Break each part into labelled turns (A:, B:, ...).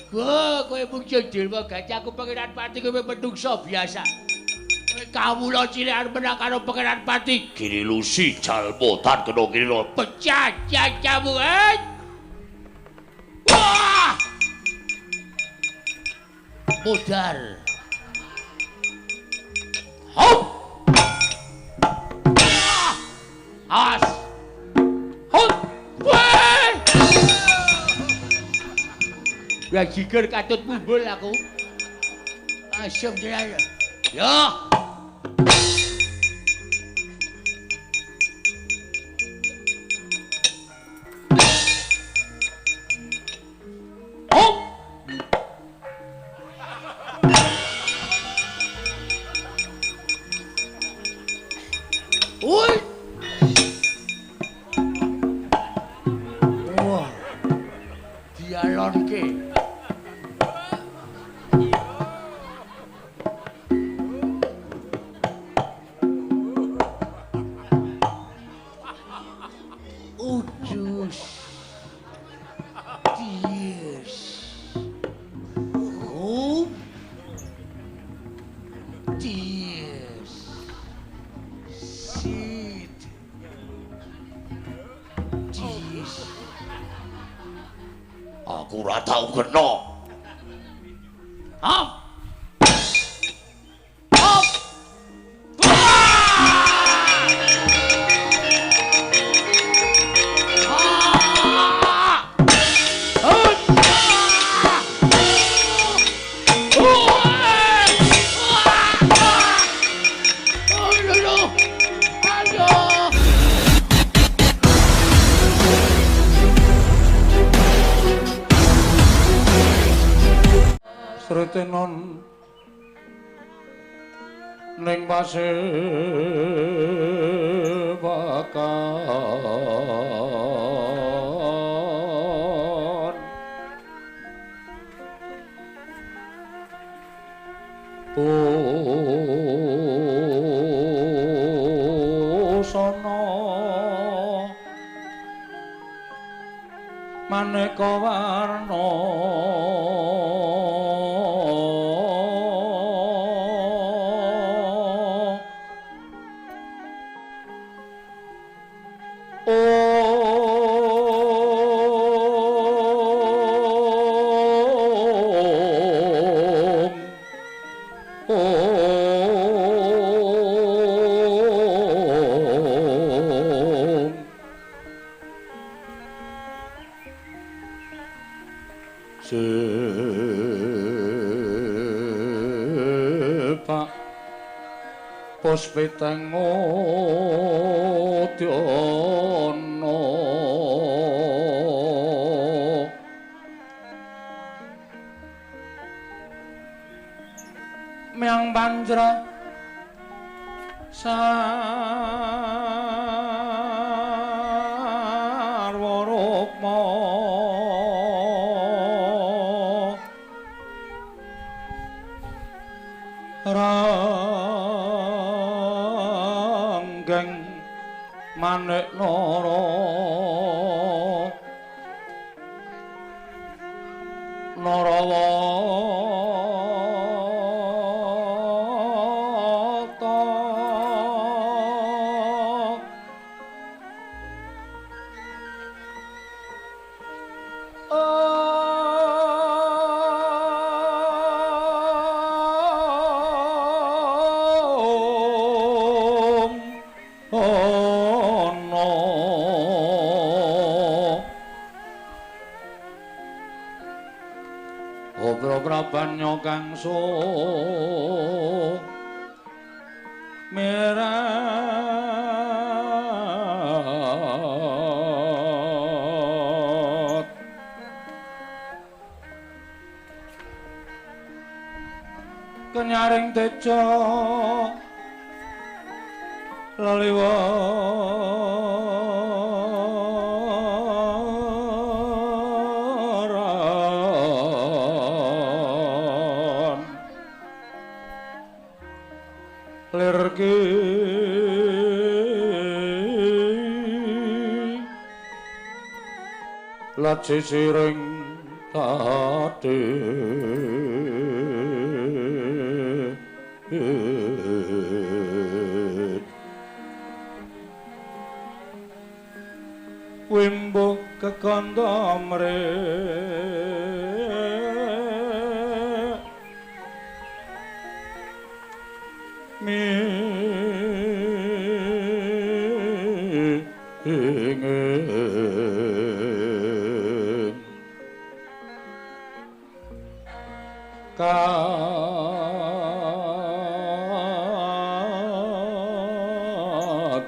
A: Kowe muncul Dewa Gajah aku Pangeran Pati kowe menungso biasa. Kowe kawula cilik menang karo Pangeran Pati. Giri lusi jalmotan kena kira pecah jajamu. Wah! Modar. Hop! As. Hop! Wah! Ya jiger katut mumbul aku. Asem tenan. Ya. Hop! Oi! Wah. Dialonke. Udus. Dies. Hop. Dies. Sit. Dies. Aku ora tau kena. Hop. Hop.
B: Sritenon ning pasebakan busana maneka warna sepak puspiteng udana miang banjra sarwa rukma ranggeng manik nara narawata Obrokrabanyo kang sumerat kenyaring teja laliwaran lirki lajisiring tak pati wimbo kekandamre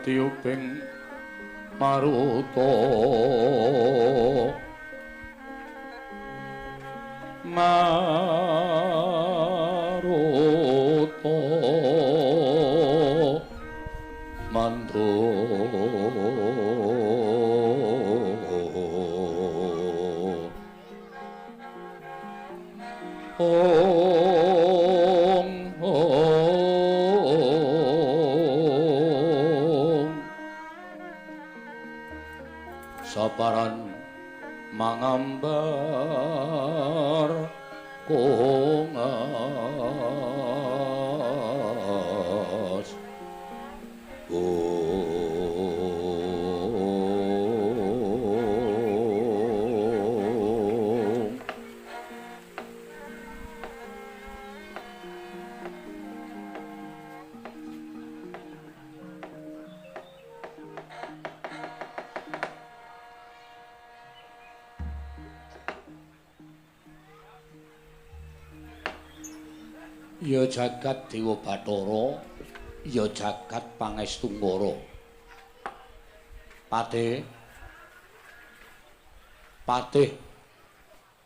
B: tiuping maruta maruta mantu saparan mangambar kongas ya jagat Dewa Bathara ya jagat Pangestunggara Patih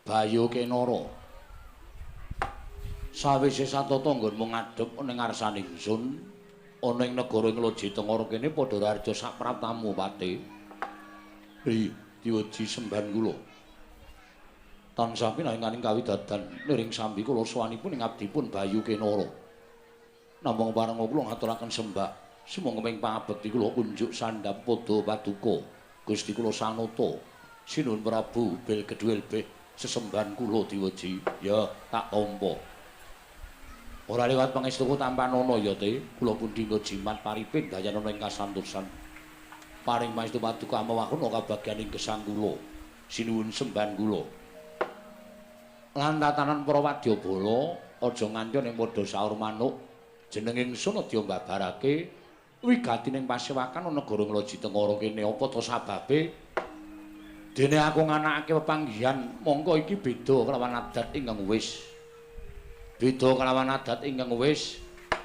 B: Bayu Kenara sawise satata nggonmu ngadhep ning ngarsaning ingsun ana ing negara ing Loji Tengara kene padha rarja sak pratamu Patih diweji sembahan kula tansah pinanganing kawidadan niring sambi kula sawanipun ing abdipun Bayu Kenara. Namung parenga kula ngaturaken sembah sumangga ping pangabekti kula kunjuk sandhap padha paduka Gusti kula Sanata Sinuhun Prabu Bel Kedhuelbeh sesembahan kula diweji ya tak tampa. Ora liwat pangestuku tampanana ya te kula pun dinggo jimat paripin dayanana ing kasantosan. Paring pangestu paduka amawakuna kabagyaning gesang kula sinuwun sembahan kula. Lan tatanan para wadyabala aja nganti ning padha saur manuk jeneng ingsun aja mbabarake wigatining pasewakan ana negara Loji Tengara kene apa to sababe dene aku nganakake pepanggihan mongko iki beda kelawan adat ingkang wis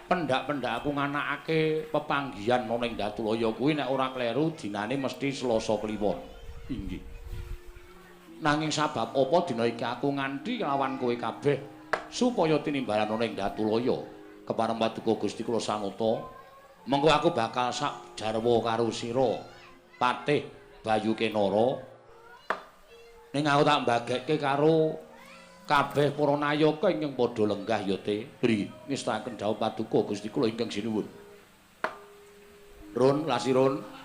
B: pendak-pendak aku nganakake pepanggihan ana ing Datulaya kuwi nek ora kleru dinane mesti Selasa Kliwon inggih. Nanging sabab apa dina iki aku nganti kelawan kowe kabeh supaya tinimbalan ana ing Datulaya kepareng paduka Gusti kula Sanata mengko aku bakal sak jarwa karo sira Patih Bayu Kenara ning aku tak mbagekke karo kabeh para nayaka ingkang padha lenggah ya te ngestaken dawuh paduka Gusti kula ingkang sinuwun Run lasirun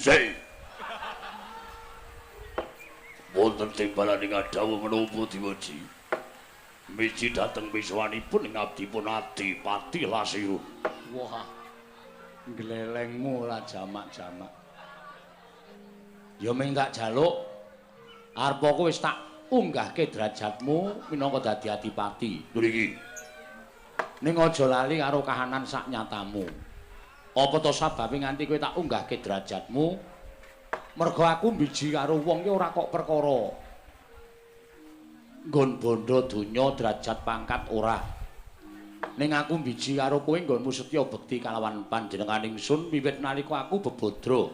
B: Zai. Wonten timbalan ing dawuh menapa diweji. Miji dhateng wiswanipun ing abdipun Adipati Lasirun. Wah. Glelengmu lah jamak-jamak. Ya ming tak jaluk arep aku wis tak unggahke derajatmu minangka dadi adipati. Mriki. Ning aja lali karo kahanan sak nyatamu. Apa to sababe nganti kowe tak unggahke derajatmu? Mergo aku mbiji karo wong ki ora kok perkara nggon bondo donya derajat pangkat ora. Ning aku mbiji karo kowe nggonmu setya bekti kalawan panjenengan ingsun wiwit nalika aku bebodro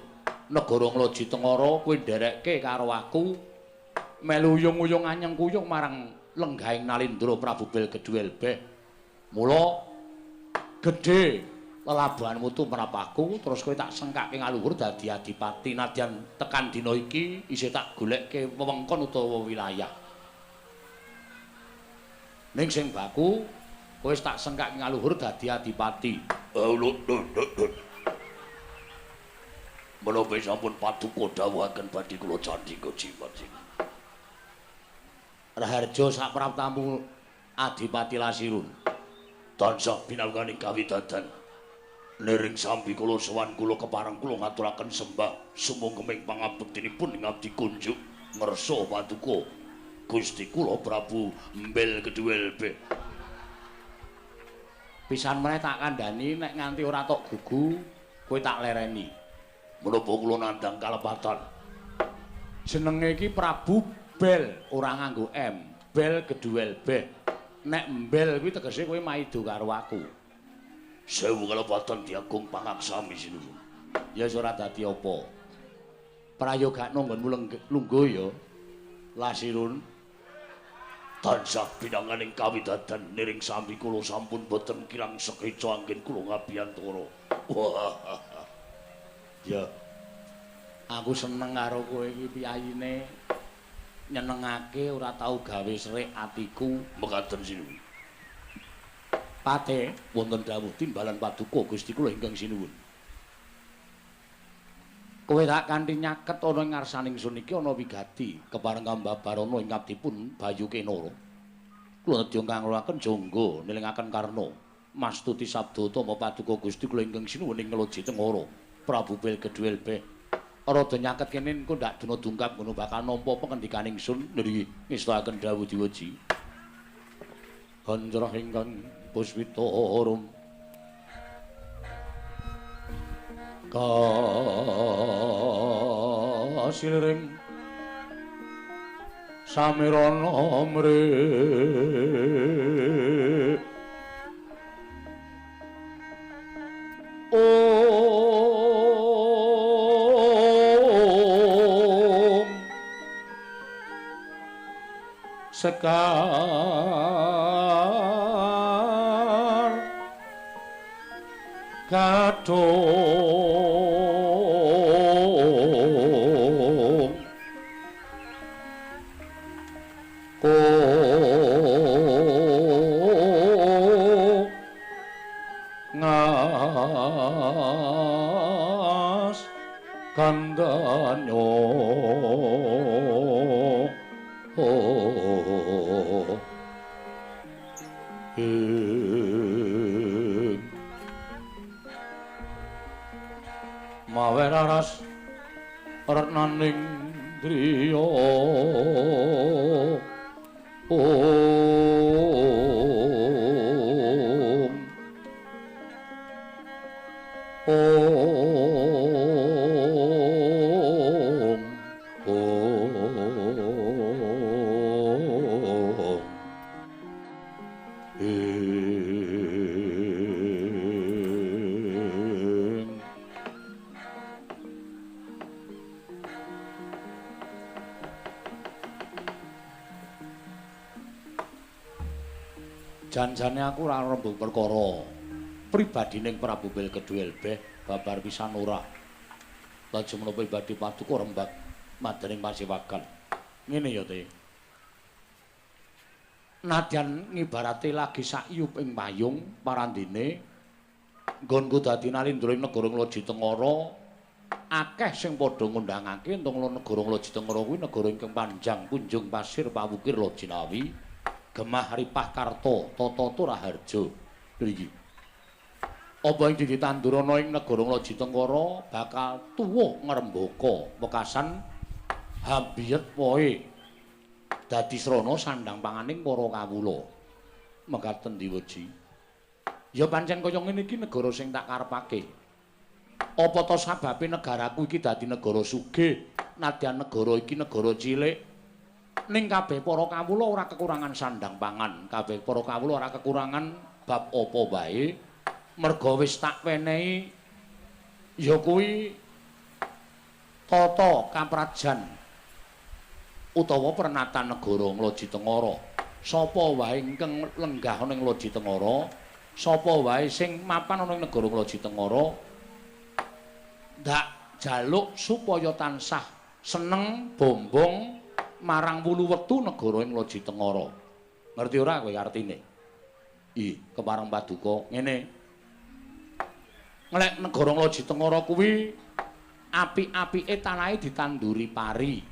B: negara Loji Tengara kowe nderekke karo aku melu uyung-uyung anyeng kuyung marang lenggahing Nalindra Prabu Bel Kedhuelbeh. Mula gedhe lelabuhanmu tumrap aku terus kowe tak sengkake ngaluhur dadi adipati nadyan tekan dina iki isih tak golekke wewengkon utawa wilayah ning sing baku kowe wis tak sengkake ngaluhur dadi adipati
A: Menapa sampun paduka dawuhaken badhe kula candhika jimat sing.
B: Raharja sapraptamu Adipati Lasirun.
A: Tansah pinanganing kawidadan. Nering sambi kula sowan kula kepareng kula ngaturaken sembah sumangga pangabektinipun ngabdi kunjuk ngersa paduka Gusti kula Prabu Mbel Keduel B.
B: Pisan meneh tak kandhani nek nganti ora tok gugu kowe tak lereni.
A: Menapa kula nandhang kalepatan.
B: Jenenge iki Prabu Bel ora nganggo M. Bel Keduel B. Nek Mbel kuwi tegese kowe maido karo aku.
A: Sewu kalepatan diagung pangaksami sinuwun.
B: Ya ora dadi apa. Prayogakno nggonmu lungguh ya. Lasirun
A: tansah pinanganing kawidadan niring sambi kula sampun boten kirang sekeca anggen kula ngabiyantara. Wah.
B: Ya. Aku seneng karo kowe iki piyayine. Nyenengake ora tau gawe serik atiku.
A: Mekaten sinuwun.
B: Pate wonten dawuh timbalan paduka Gusti kula ingkang sinuwun. Kowe tak kanthi nyaket ana ing ngarsaning sun iki ana wigati kepareng kambabarana ing ngabdipun Bayu Kenara. Kula nedya kangulaken jangga nelingaken karna mastuti sabda utama paduka Gusti kula ingkang sinuwun ing Loji Tengara Prabu Bel Keduel B. Rada nyaket kene engko ndak dina dungkap ngono bakal nampa pengendikaning sun niki ngestakaken dawuh diweji. Hanjrah ingkang Puspitarum kasilring samirana mre Om Sekar Kadung Ngas Kandanyo mawer aras retnaning driya janjane aku ora rembug perkara pribadining Prabu Bel Keduel Beh babar pisan ora. Lajeng menapa pribadi paduka rembag madaning pasewakan. Ngene ya Te. Nadyan ngibarate lagi sakyup ing payung parandene nggonku dadi nalindra ing negara Loji Tengara akeh sing padha ngundangake entung negara Loji Tengara kuwi negara ingkang panjang punjung pasir pawukir Lojinawi. Gemah Ripah Karta Tata Raharja mriki. Apa ing ditandurana ing negara Loji Tengara bakal tuwuh ngrembaka wekasan habiyet wae dadi srana sandhang panganing para kawula. Mekaten diweji. Ya pancen kaya ngene iki negara sing tak karepake. Apa to sababe negaraku iki dadi negara sugih nadyan negara iki negara cilik. Ning kabeh para kawula ora kekurangan sandhang pangan, kabeh para kawula ora kekurangan bab apa wae. Merga wis tak wenehi ya kuwi tata kaprajan utawa pernatan negara Loji Tengara. Sapa wae ingkang lenggah ning Loji Tengara, sapa wae sing mapan ana ing negara Loji Tengara ndak jaluk supaya tansah seneng bombong marang wulu wektu negara ing Loji Tengara. Ngerti ora kowe artine? Kepareng paduka ngene. Nglek negara Loji Tengara kuwi apik-apike tanahe ditanduri pari.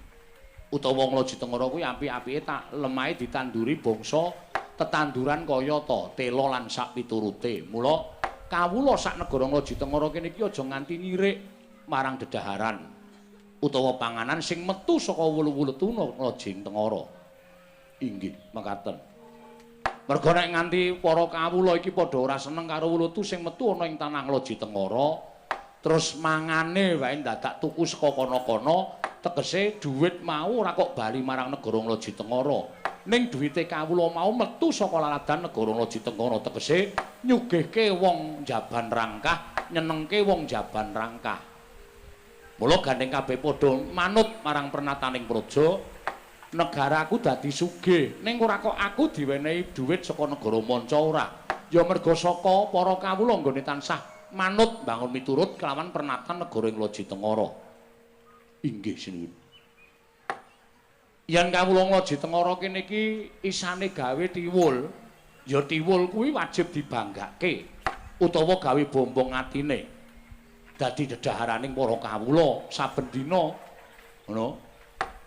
B: Utawa ngloji tengara kuwi apik-apike tak lemahe ditanduri bangsa tetanduran kaya ta tela lan sak piturute. Mula kawula sak negara ngloji tengara kene iki aja nganti nyirik marang dedaharan utawa panganan sing metu saka wulu-wulutuna ngloji tengara. Inggih, mekaten. Merga nek nganti para kawula iki padha ora seneng karo wulutu sing metu ana ing tanah ngloji tengara, terus mangane wae dadak tuku saka kono-kono, tegese dhuwit mau ora kok bali marang negara ngloji tengara. Ning dhuwite kawula mau metu saka laladan negara ngloji tengara, tegese nyugihke wong jaban rangkah, nyenengke wong jaban rangkah. Mula gandeng kabeh padha manut marang pernataning praja, negaraku dadi sugih. Ning ora kok aku diwenehi dhuwit saka negara manca ora. Ya merga saka para kawula nggone tansah manut bangun miturut kelawan pernatan negara ngloji tengara. Inggih sinuwun. Yen kawula ngloji tengara kene iki isane gawe tiwul, ya tiwul kuwi wajib dibanggake utawa gawe bombong atine. Dadi dedaharaning para kawula saben dina. Ngono.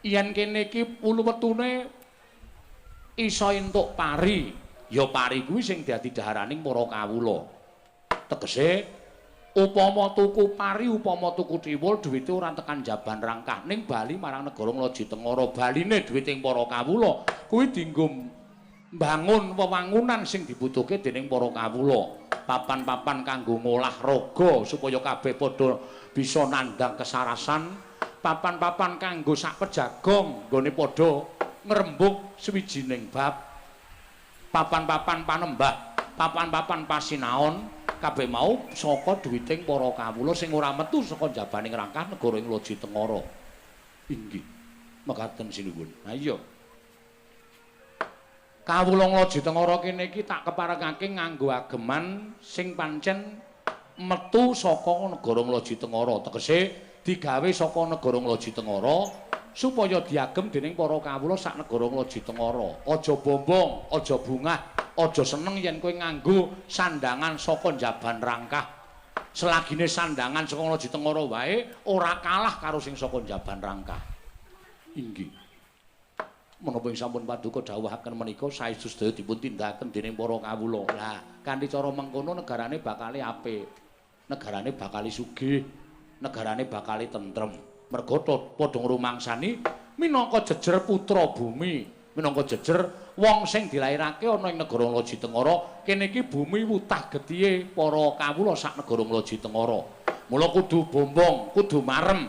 B: Yen kene iki wulu-wetune isa entuk pari, ya pari kuwi sing dadi daharaning para kawula. Tegese upama tuku pari, upama tuku tiwul, dhuwite ora tekan jaban rangkah ning bali marang negara ngloji tengara. Baline dhuwiting para kawula kuwi dienggo mbangun wewangunan sing dibutuhke dening para kawula. Papan-papan kanggo ngolah raga supaya kabeh padha bisa nandhang kesarasan. Papan-papan kanggo sak pejagong nggone padha ngrembug swijining bab. Papan-papan panembah, papan-papan pasinaon kabeh mau saka dhuwiting para kawula sing ora metu saka jabaning rangkah negara ngloji tengara. Inggih. Mekaten sinuwun. Ha iya. Kawula ngloji tengara kene iki tak keparengake nganggo ageman sing pancen metu saka negara ngloji tengara. Tegese digawe saka negara ngloji tengara supaya diagem dening para kawula sak negara ngloji tengara. Aja bombong, aja bungah, aja seneng yen kowe nganggo sandangan saka jaban rangkah. Selagine sandangan saka ngloji tengara wae ora kalah karo sing saka jaban rangkah. Inggih. Menapa ing sampun paduka dawuhaken menika saestu sedaya dipun tindakaken dening para kawula. Lah, kanthi cara mengkono negarane bakale apik. Negarane bakale sugih. Negarane bakale tentrem. Merga padha ngrumangsani minangka jejer putra bumi, minangka jejer wong sing dilairake ana ing negara ngloji tengara. Kene iki bumi wutah getihe para kawula sak negara ngloji tengara. Mula kudu bombong, kudu marem.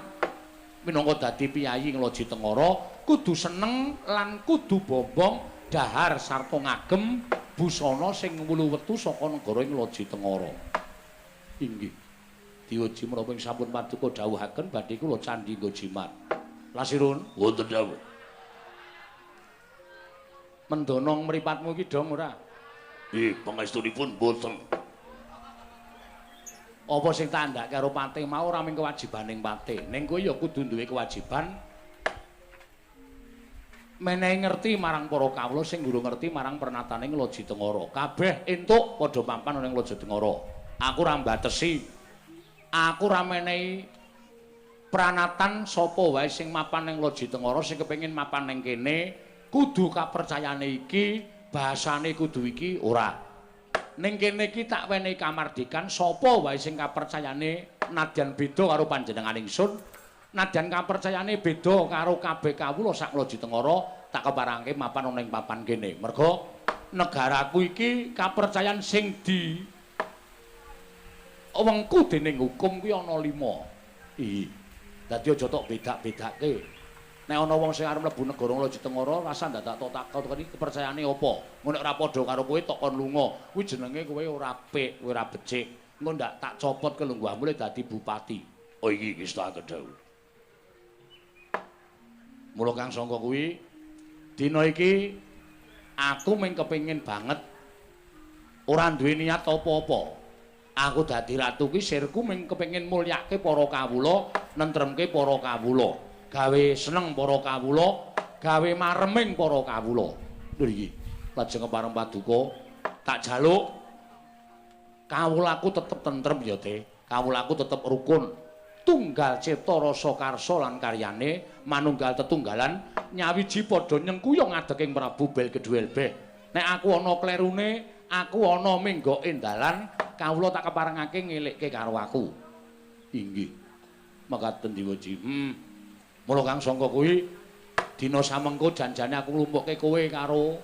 B: Minangka dadi piyayi ngloji tengara, kudu seneng lan kudu bombong dahar sarta ngagem busana sing wulu-wetu saka negara ngloji tengara. Inggih. Diuji menapa ing sampun paduka dawuhaken badhe kula candhi nggo jimat. Lasirun wonten dawuh. Mendonong mripatmu iki dong ora? Pangestunipun boten. Apa sing tak andhake karo patih mau ora mung kewajibaning patih. Ning kowe ya kudu duwe kewajiban menehi ngerti marang para kawula sing durung ngerti marang pernataning ngloji tengara. Kabeh entuk padha papan ning ngloji tengara. Aku ora mbatesi. Aku ora menehi pranatan sapa wae sing mapan ning ngloji tengara sing kepengin mapan ning kene kudu kapercayane iki, bahasane kudu iki ora. Ning kene iki tak wenehi kamardikan sapa wae sing kapercayane nadyan beda karo panjenengan ingsun. Nadyan kapercayane beda karo kabeh kawula sak ngloji tengara, tak keparangke mapan ana ing papan kene. Merga negaraku iki kapercayan sing di wengku dening hukum kuwi ana 5. Dadi aja tok bedak-bedake. Nek ana wong sing arep mlebu negara ngloji tengara, rasa dadak tok takon iki kepercayaane apa. Ngono nek ora padha karo kowe tok kon lunga. Kuwi jenenge kowe ora apik, kowe ora becik. Engko ndak tak copot kelungguhmu dadi bupati. Oh iki wis tak kedhawuh. Mula kang sangka kuwi dina iki aku mung kepengin banget ora duwe niat apa-apa. Aku dadi ratu ki sirku mung kepengin mulyake para kawula, nentremke para kawula, gawe seneng para kawula, gawe mareming para kawula. Lho iki, lajeng kepareng paduka tak jaluk kawulaku tetep tentrem ya, Te. Kawulaku tetep rukun. tunggal cipta rasa karsa lan karyane manunggal tetunggalan nyawiji padha nyengkuyung adeking Prabu Belgedwel Beh. Nek aku ana klerune, aku ana menggoke dalan, kawula tak keparengake ngelikke karo aku. Inggih. Mekaten Diwaji. Mula Kang sangka kuwi dina samengko janjane aku nglumpukke kowe karo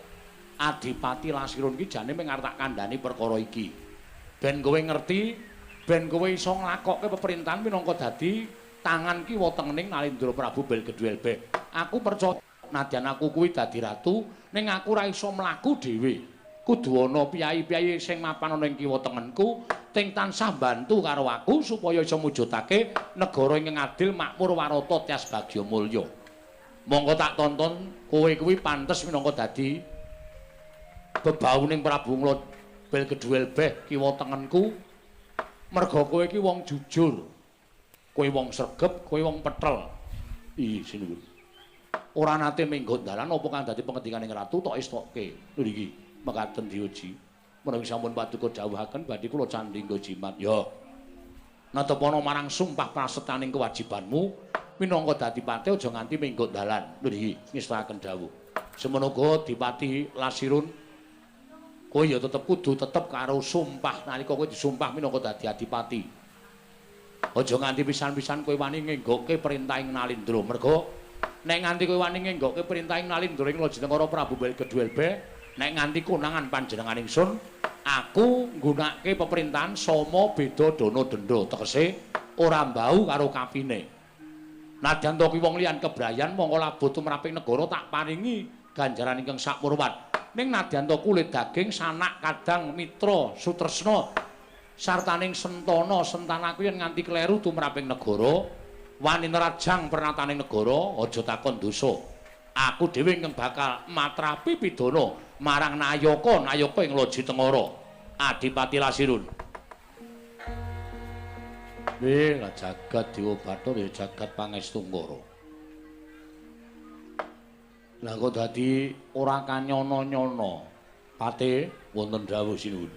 B: Adipati Lasirun ki jane mung arep tak kandhani perkara iki. Ben kowe ngerti, ben kowe iso nglakokke peperintahan minangka dadi tangan kiwa tengening Nalindra Prabu Belgedwel Beh. Aku percaya nadyan aku kuwi dadi ratu ning aku ora iso mlaku dhewe. Kudu ana piyai-piyai sing mapan ana ing kiwa tengenku ting tansah bantu karo aku supaya iso mujudake negara ingkang adil makmur warata tias bagya mulya. Monggo tak tonton kowe kuwi pantes minangka dadi bebauning Prabu Belgedwel Beh kiwa tengenku. Merga kowe iki wong jujur. Kowe wong sregep, kowe wong petrel. Sinuwun. Ora nate minggo dalan apa kang dadi pengedikaning ratu tok estoke. Lho iki, mekaten Dioji. Menawi sampun paduka dawuhaken badhe kula candhingga jimat. Ya. Natepana marang sumpah prasetyaning kewajibanmu minangka dadi pati aja nganti minggo dalan. Lho iki, ngestakaken dawuh. Semono uga Dipati Lasirun kowe ya tetep kudu tetep karo sumpah nalika kowe disumpah minangka dadi adipati. Aja nganti pisan-pisan kowe wani ngenggokke perintahing Nalindra. Merga nek nganti kowe wani ngenggokke perintahing Nalindra ing Lajengkara Prabu Belgedwel Beh, nek nganti konangan panjenengan ingsun, aku nggunakake peperintahan sama beda dana denda, tegese ora mbau karo kapine. Nadyan to ki wong liyan kebrayan mongko labot tumraping negara tak paringi ganjaran ingkang sakmurwat. Ning nadyan to kulit daging sanak kadang mitra sutresna sartaning sentana sentanaku yen nganti kleru tumraping negara wani nerajang pernataning negara aja takon dosa. Aku dhewe ingkang bakal matrapi pidana marang Nayaka ing Loji Tengara Adipati Lasirun. Lah jagat Dewa Bathara ya jagat Pangestu-ngara. Lah kok dadi ora kanyono-nyono. Pate wonten dawuh sinuwun.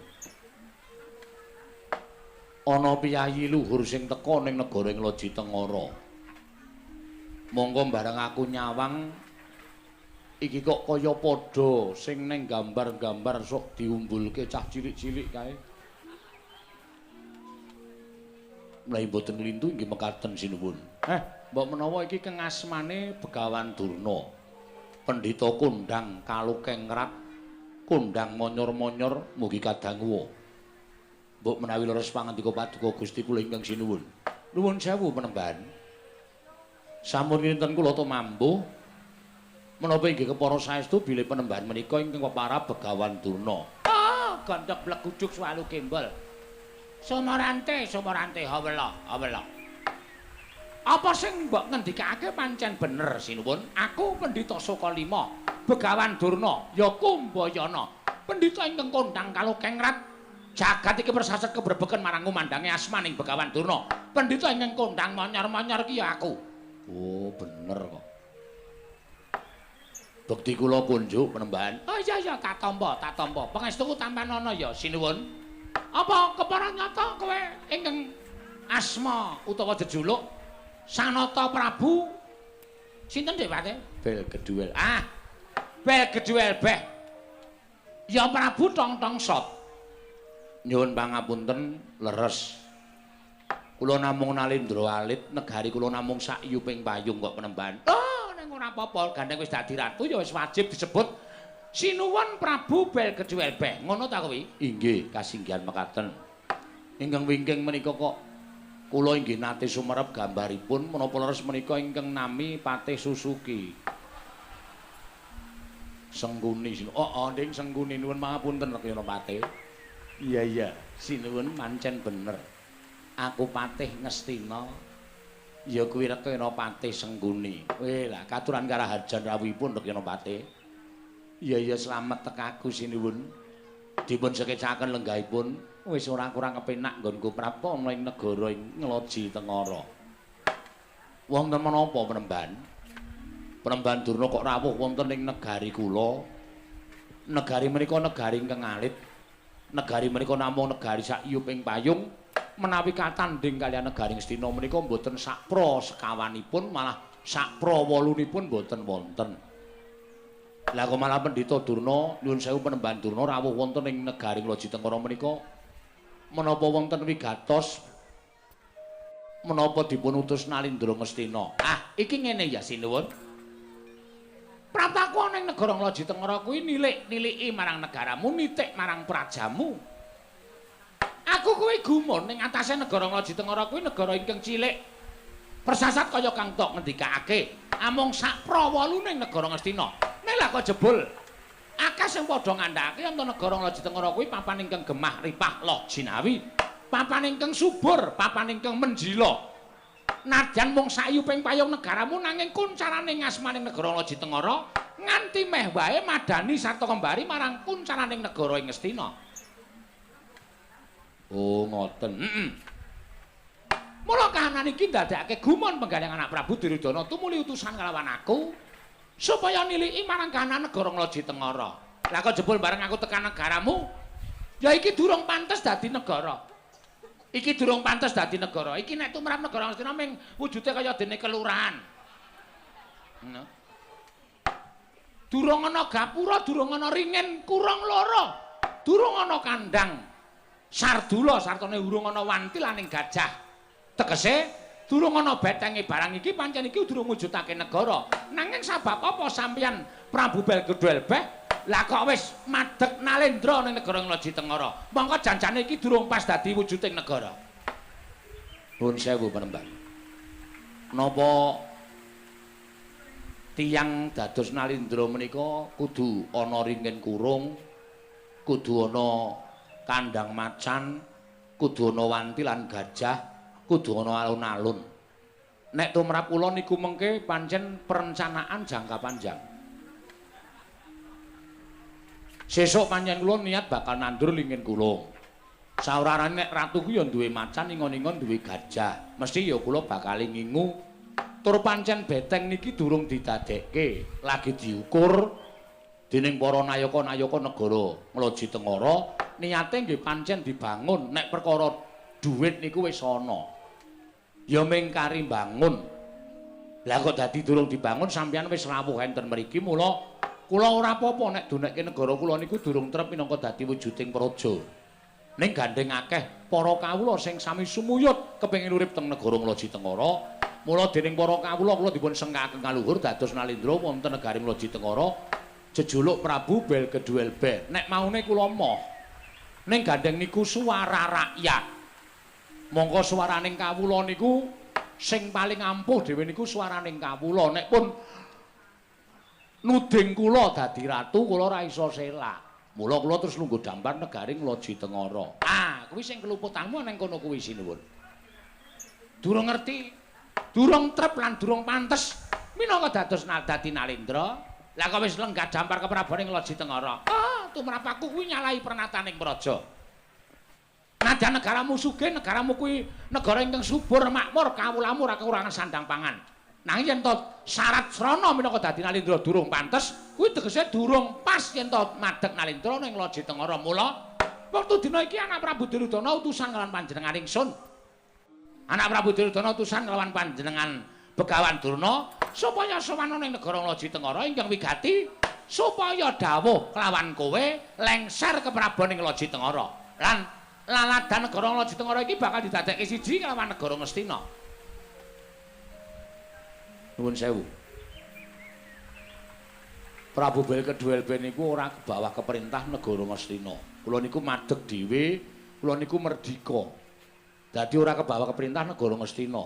B: Ana piyayi luhur sing teka ning negara ing Loji Tengara. Monggo bareng aku nyawang iki kok kaya padha sing ning gambar-gambar sok diumbulke cah cilik-cilik kae. Mulai mboten nglintu nggih mekaten sinuwun. Mbok menawa iki keng asmane Begawan Durna. Pendhita kondang kalukengrat, kondang monyor-monyor mugi kadanguwa. Mbok menawi leres pangandika paduka Gusti kula ingkang sinuwun. Nuwun sewu Panembahan. Sampun kinten kula tumambuh menapa inggih kepara saestu bilih Panembahan menika ingkang peparab Begawan Durna. Gandhek blegujuk swalu kembel. Sumarante, hawela. Apa sing mbok ngendikake pancen bener sinuwun? Aku Pendhita Sokalima, Begawan Durna, ya Kumbayana. Pendhita ingkang kondang kalukengrat. Jagat iki persaset kebrebeken marang ngumandangi asmaning Begawan Durna. Pendhita ingkang kondang monyor-monyor ki ya aku. Oh, bener kok. Bekti kula kunjuk Panembahan. Oh iya katampa. Pangestuku tampan ana ya sinuwun. Apa kepara nyata kowe ingkang asma utawa jejuluk Sanata Prabu sinten Dewate? Belgedwel. Belgedwel Beh. Ya Prabu Tongtong Sot. Nyuwun pangapunten leres. Kula namung Nalindra alit, negari kula namung sak yuping payung kok Panembahan. Oh, ning ora apa-apa, gandeng wis dadi ratu ya wis wajib disebut Sinuwun Prabu Belgedwel Beh. Ngono ta kuwi? Inggih, kasinggihan mekaten. Ingkang wingking menika kok kula inggih nate sumerep gambaripun menapa leres menika ingkang nami Patih Susuki. Sengguni sinuwun. Nding Sengguni nuwun pangapunten Rekana Patih. Iya, sinuwun pancen bener. Aku Patih Ngastina. Ya kuwi Rekana Patih Sengguni. Lah katuran karaharjan rawuhipun Rekana Patih. Iya slamet tekaku sinuwun. Dipun sekecaken lenggahipun wis ora kurang kepenak nggonku prapta ing negara ing Loji Tengara. Wonten menapa Panembahan? Panembahan Durna kok rawuh wonten ing negari kula. Negari menika negari ingkang alit. Negari menika namung negari sak yuping payung menawi katanding kaliyan negaring Astina menika mboten sakpra sekawanipun malah sakpra wolunipun mboten wonten. Lah kok malah Pendhita Durna nyuwun sewu Panembahan Durna rawuh wonten ing negaring Lojitengara menika menapa wonten wigatos menapa dipun utus Nalindra Ngastina. Ah, iki ngene ya sinuwun. Prataku ning negara Lojitengara kuwi niliki marang negaramu, nitik marang prajamu. Aku kuwi gumun ning atase negara Lojitengara kuwi negara ingkang cilik. Persasat kaya kang tok ngendikake, amung sak prawolu ning negara Ngastina. Nek lak kok jebul akeh sing padha ngandhake yen negara Lojitengara kuwi papan ingkang gemah ripah loh jinawi, papan ingkang subur, papan ingkang menjila. Nadyan mung sayuping payung negaramu nanging kuncaraning asmaning negara Lojitengara nganti meh wae madani sarta kembari marang kuncaraning negara ing Ngastina. Oh, ngoten. Mula kahanan iki ndadekake gumun penggaling anak Prabu Duryudana tumuli utusan kalawan aku supaya niliki marang kahanan negara Lojitengara. Lah kok jebul bareng aku tekan negaramu, ya iki durung pantes dadi negara. Iki durung pantes dadi negara. Iki nek tumrap negara Ngastina ming wujude kaya dene kelurahan. Ngono. Durung ana gapura, durung ana ringen kurang loro. Durung ana kandang sardula sartane urung ana wantilaning gajah. Tegese durung ana betenge barang iki pancen iki durung mujudake negara. Nanging sabab apa sampeyan Prabu Belgedhelbeh lah kok wis madheg Nalendra ning negara Lojitengara. Mongko janjane iki durung pas dadi wujuding negara. Nuwun sewu Panembahan. Napa tiyang dados Nalendra menika kudu ana ringen kurung, kudu ana kandang macan, kudu ana wanti lan gajah, kudu ana alun-alun. Nek tumrap kula niku mengke pancen perencanaan jangka panjang. Sesuk pancen kula niat bakal nandur lingin kulung. Saurarane nek ratu ku ya duwe macan, ingon-ingon duwe gajah. Mesti ya kula bakal ngingu. Tur pancen beteng niki durung didadekke, lagi diukur dening para nayaka-nayaka negara Lojitengara. Niate nggih pancen dibangun nek perkara dhuwit niku wis ana. Ya ming kari bangun. Lah kok dadi durung dibangun sampeyan wis rawuh enten mriki mula kula ora apa-apa nek donekke negara kula niku durung trep minangka dadi wujuding praja. Ning gandeng akeh para kawula sing sami sumuyut kepengin urip teng negara Lojitengara. Mula dening para kawula kula dipun sengkaken kaluhur dados Nalendra wonten negaring Lojitengara jejuluk Prabu Belgedhelbeh. Nek maune kula moh ning gandeng niku suara rakyat. Monggo swaraning kawula niku sing paling ampuh dhewe niku swaraning kawula. Nek pun nuding kula dadi ratu kula ora iso selak. Mula kula terus lungguh dampar negaring Lojitengara. Ah, kuwi sing keluputanmu ning kono kuwi sinuwun. Durung ngerti, durung trep lan durung pantes minangka dados dadi Nalendra. Lah kok wis lenggah dampar keprabaning Lojitengara. Ah, tumrap aku kuwi nyalahi pernataning praja. Nadyan negaramu sugih, negaramu kuwi negara ingkang subur makmur, kawulamu ora kekurangan sandang pangan. Nanging yen to syarat srana minangka dadi Nalendra durung pantes, kuwi tegese durung pas yen to madheg Nalendra ning Lojitengara. Mula wektu dina iki anak Prabu Duryudana utusan kelawan panjenengan ingsun. Anak Prabu Duryudana utusan kelawan panjenengan Begawan Durna supaya sowan ning negara Lojitengara ingkang wigati supaya dawuh kelawan kowe lengser keprabaning Lojitengara. Lan laladan negara Lojitengara iki bakal didadekke siji kelawan negara Ngastina. Nuwun sewu. Prabu Belgedhelbeh niku ora kebawah keperintah negara Ngastina. Kula niku madheg dhewe, kula niku merdika. Dadi ora kebawah keperintah negara Ngastina.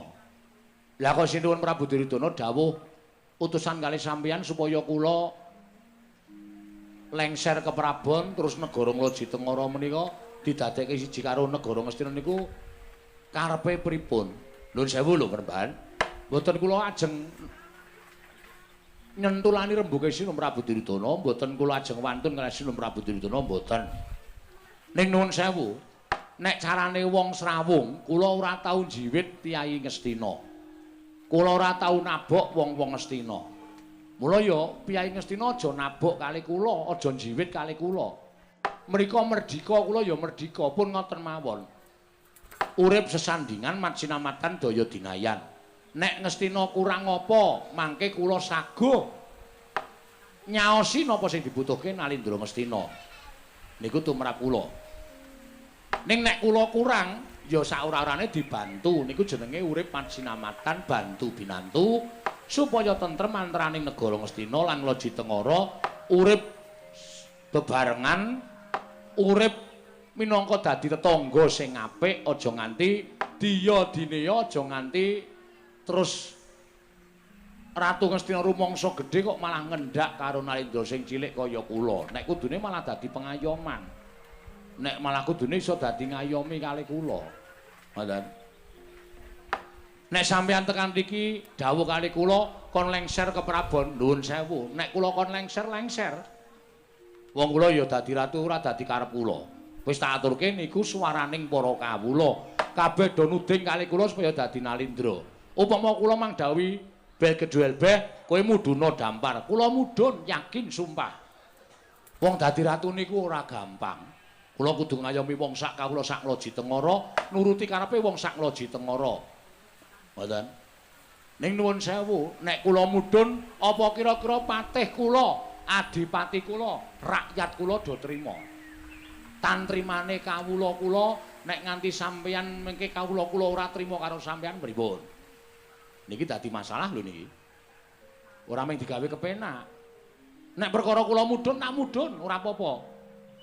B: Lah kok sinuwun Prabu Duryudana dawuh utusan kalih sampeyan supaya kula lengser ke Prabon terus negara Lojitengara menika didadekke siji karo negara Ngastina niku karepe pripun? Nuwun sewu lho Panembahan. Mboten kula ajeng nyentulani rembuge Sinum Prabu Duryudana, mboten kula ajeng wantun kalih Sinum Prabu Duryudana mboten. Ning nuwun sewu, nek carane wong srawung, kula ora tau jiwit Kyai Ngastina. Kula ora tau nabok wong-wong Ngastina. Mula ya Kyai Ngastina aja nabok kali kula, aja jiwit kali kula. Mrika merdika kula ya merdika pun ngoten mawon. urip sesandingan mat sinamatan daya dinayan. Nek Ngastina kurang apa, mangke kula saguh nyaosi napa sing dibutuhke Nalindra Ngastina. Niku tumrap kula. Ning nek kula kurang, ya saora-orane dibantu. Niku jenenge urip mat sinamatan bantu binantu supaya tentrem antaraning negara Ngastina lan Loji Tengara urip bebarengan, urip minangka dadi tetangga sing apik, aja nganti diya dineya, aja nganti terus Ratu Ngastina rumangsa gedhe kok malah ngendhak karo Nalindra sing cilik kaya kula. Nek kudune malah dadi pengayoman. Nek malah kudune iso dadi ngayomi kalih kula. Ngoten. Nek sampeyan tekan mriki dawuh kalih kula kon lengser ke Prabon, nuwun sewu. Nek kula kon lengser. Wong kula ya dadi ratu ora dadi karep kula. Wis tak aturke niku swaraning para kawula. Kabeh do nuding kalih kula supaya dadi Nalindra. Upama kula mang dawuhi bel kedhuel beh, kowe mudhuna dampar. Kula mudhun yakin sumpah. Wong dadi ratu niku ora gampang. Kula kudu ngayomi wong sak kawula sak Loji Tengara, nuruti karepe wong sak Loji Tengara. Ngoten. Ning nuwun sewu, nek kula mudhun apa kira-kira patih kula, adipati kula, rakyat kula do trima. Tantrimane kawula kula nek nganti sampeyan mengke kawula kula ora trima karo sampeyan pripun? Niki dadi masalah lho niki. Ora mung digawe kepenak. Nek perkara kula mudhun tak mudhun ora apa-apa.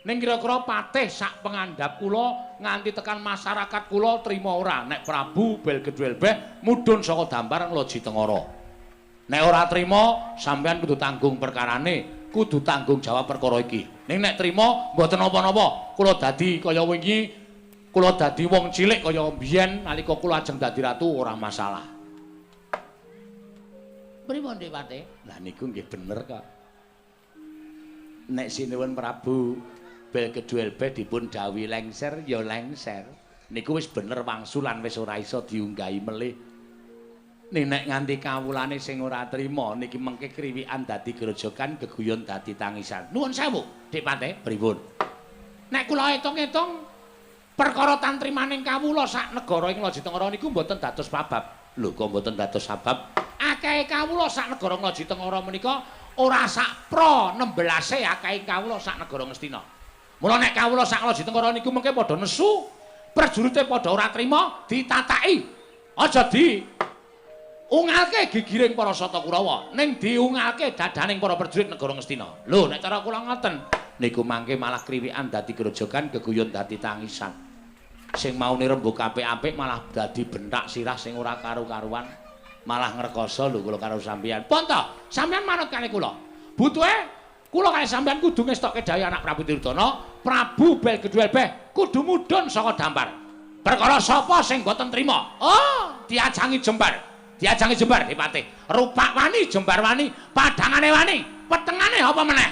B: Ning kira-kira patih sak pengandhap kula nganti tekan masyarakat kula trima ora nek Prabu bel gedhuel beh mudhun saka dampar Loji Tengara. Nek ora trima sampeyan kudu tanggung perkarane, kudu tanggung jawab perkara iki. Ning nek trima mboten napa-napa, kula dadi kaya wingi, kula dadi wong cilik kaya mbiyen nalika kula ajeng dadi ratu ora masalah. Pripun Dik Patih? Lah niku nggih bener kok. Nek sinuwun Prabu bel kedhuel beh dipun dawuhi lengser ya lengser. Niku wis bener wangsulan wis ora iso diunggahi melih. Ning nek nganti kawulane sing ora trima niki mengke kriwikan dadi grojogan geguyon dadi tangisan. Nuwun sewu, Dik Patih, pripun? Nek kula etung-etung perkara tantrimaning kawula sak negara ing Loji Tengara niku mboten dados sabab. Lho kok mboten dados sabab? Akeh kawula sak negara Loji Tengara menika ora sak pro 16 akeh kawula sak negara Ngastina. Mula nek kawula sak Loji Tengara niku mengke padha nesu, prajurite padha ora trima, ditataki. Aja di ungalke gigiring para Sata Kurawa, ning diungalke dadaning para prajurit negara Ngastina. Lho nek cara kula ngoten, niku mangke malah kriwikan dadi grojogan, geguyon dadi tangisan. Sing maune rembug apik-apik malah dadi bentak sirah sing ora karu-karuan. Malah ngrekoso lho kula karo sampeyan. Ponto, sampeyan manut kalih kula. Butuhe kula kalih sampeyan kudu ngestokke daya anak Prabu Tirtana, Prabu bel gedhuel beh kudu mudhun saka dampar. Perkara sapa sing boten trima? Oh, diajangi jembar. Diajangi jembar Dik Patih. Rupak wani, jembar wani, padhangane wani, wetengane apa meneh?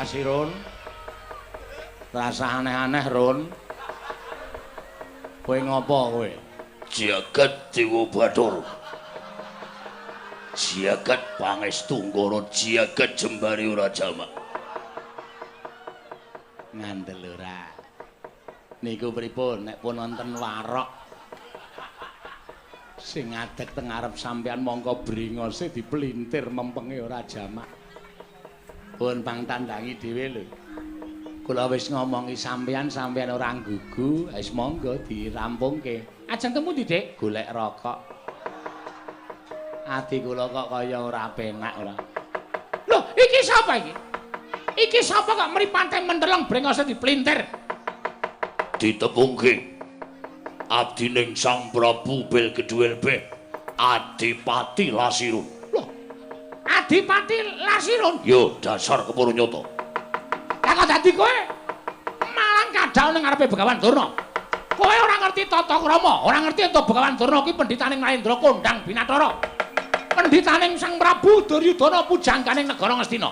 B: Kasih Ron, rasa aneh-aneh Ron. Kowe ngopo kowe?
A: Jagat Dewa Bathara. Jagat Pangestu Nggara, jagat jembare ora jamak.
B: Ngandel ora. Niku pripun nek pun wonten warok sing ngadeg teng arep sampean mongko bringose dipelintir mempenge ora jamak. Pun pangtandangi dhewe lho. Kula wis ngomongi sampeyan ora nggugu, wis monggo dirampungke. Ajeng temu ndi, Dik? Golek rokok. Ati kula kok kaya ora penak ora. Lho, iki sapa iki? Iki sapa kok mripate mendeleng brengose diplintir?
A: Ditepungke. Abdining Sang Prabu bel gedhuel beh Adipati Lasirun.
B: Adipati Lasirun.
A: Yo dasar kepuru nyoto.
B: Lah kok dadi kowe malang kadhal ning ngarepe Begawan Durna. Kowe ora ngerti tata krama, ora ngerti ento Begawan Durna kuwi pendhitaning Narendra Kondang Binathara. Pendhitaning Sang Prabu Duryudana pujangganing negara Ngastina.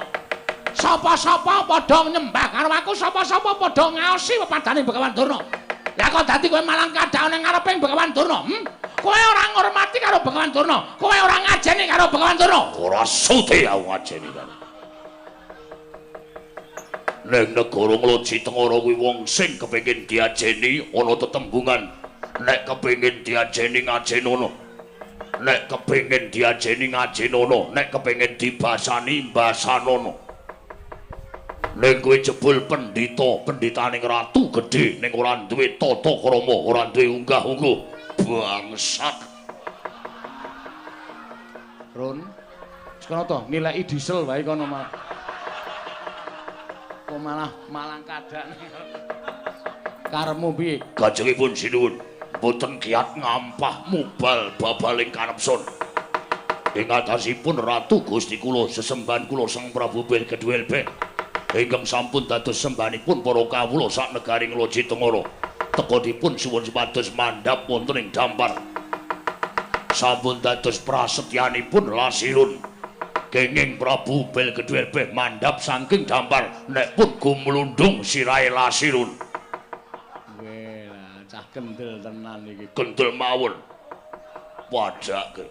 B: Sapa-sapa padha nyembah karo aku, sapa-sapa padha ngaosi pepadaning Begawan Durna. Lah kok dadi kowe malang kadhaon ning ngareping Begawan Durna? Kowe ora ngormati karo Begawan Durna, kowe ora ngajeni karo Begawan Durna.
A: Ora sute aku ngajeni karo. Ning negara Ngloji Tengara kuwi wong sing kepengin diajeni ana tetembungan. Nek kepengin diajeni ngajenono. Nek kepengin diajeni ngajenono, nek kepengin dibasani basanono. Ning kowe jebul pendhitaning ratu gedhe ning ora duwe tata krama, ora duwe unggah-ungguh. Bangsat.
B: Ron, sekono to nilai diesel wae kono malah. Kok malah malang kadang. Karepmu piye?
A: Kajengipun sinuwun, boten kiat ngampah mubal babaling kanepsun. Ing atasipun ratu Gusti kula sesembahan kula Sang Prabu Bilkedwelbe. Ingkang sampun dados sembahanipun para kawula sak negaring Ngloji Tengara. Teka dipun suwun supados mandhap wonten ing Dampar. Sampun dados prasetyanipun Lasirun. Kenging Prabu Bilkedwelbe mandhap saking Dampar nek pun gumlundung sirahe Lasirun.
B: Weh lah, cah kendel tenan iki.
A: Kendel mawon. Padake.